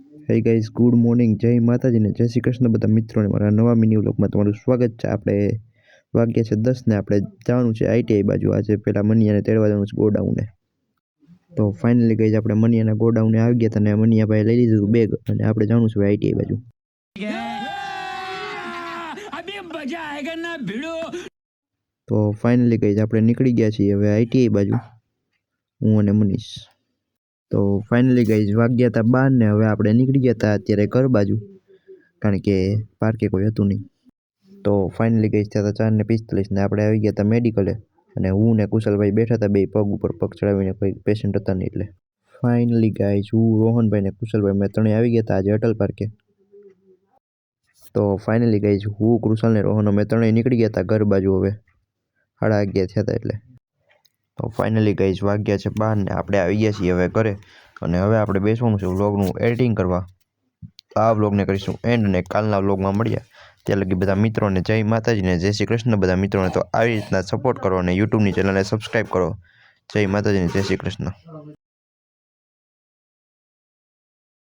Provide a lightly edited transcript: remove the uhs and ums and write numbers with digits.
Hey guys, good morning, જય માતાજી ને જય શ્રી કૃષ્ણ બધા મિત્રોને મારા નવા મિની વ્લોગમાં તમારું સ્વાગત છે। આપણે વાગ્યા છે 10 ને આપણે જવાનું છે આઈટીઆઈ બાજુ। આજે પેલા મનિયાને તેડવા જવાનું છે ગોડાઉને। તો ફાઇનલી ગાઈઝ આપણે મનિયાના ગોડાઉને આવી ગયા હતા ને મનિયાભાઈ લઈ લીધું બેગ અને આપણે જવાનું છે આઈટીઆઈ બાજુ। તો ફાઇનલી ગાઈઝ આપણે નીકળી ગયા છીએ હવે આઈટીઆઈ બાજુ, હું અને મનીષ। તો ફાઇનલી ગાઈઝ વાગ્યા હતા 12 ને હવે આપણે નીકળી ગયા હતા અત્યારે ઘર બાજુ, કારણ કે પાર્કે કોઈ હતું નહીં। તો ફાઇનલી ગાઈઝ ત્યાં હતા 4:45 ને આપણે આવી ગયા હતા મેડિકલે, અને હું ને કુશલભાઈ બેઠા હતા બે પગ ઉપર પગ ચડાવીને, કોઈ પેશન્ટ હતા નહીં એટલે। ફાઇનલી ગાઈઝ હું, રોહનભાઈ ને કુશલભાઈ મેં ત્રણેય આવી ગયા હતા આજે અટલ પાર્કે। તો ફાઇનલી ગાઈઝ હું, કુશલ ને રોહન અમે ત્રણેય નીકળી ગયા હતા ઘર બાજુ હવે 11:30 થયા હતા એટલે। તો ફાઇનલી ગાઈઝ વાગ્યા છે 12 ને આપણે આવી ગયા છીએ હવે ઘરે, અને હવે આપણે બેસવાનું છે વ્લોગનું એડિટિંગ કરવા। આ વ્લોગને કરીશું એન્ડ, અને કાલના વ્લોગમાં મળ્યા ત્યાં લગી બધા મિત્રોને જય માતાજી ને જય શ્રી કૃષ્ણ બધા મિત્રોને। તો આવી રીતના સપોર્ટ કરો અને યુટ્યુબની ચેનલને સબસ્ક્રાઈબ કરો। જય માતાજી ને જય શ્રી કૃષ્ણ।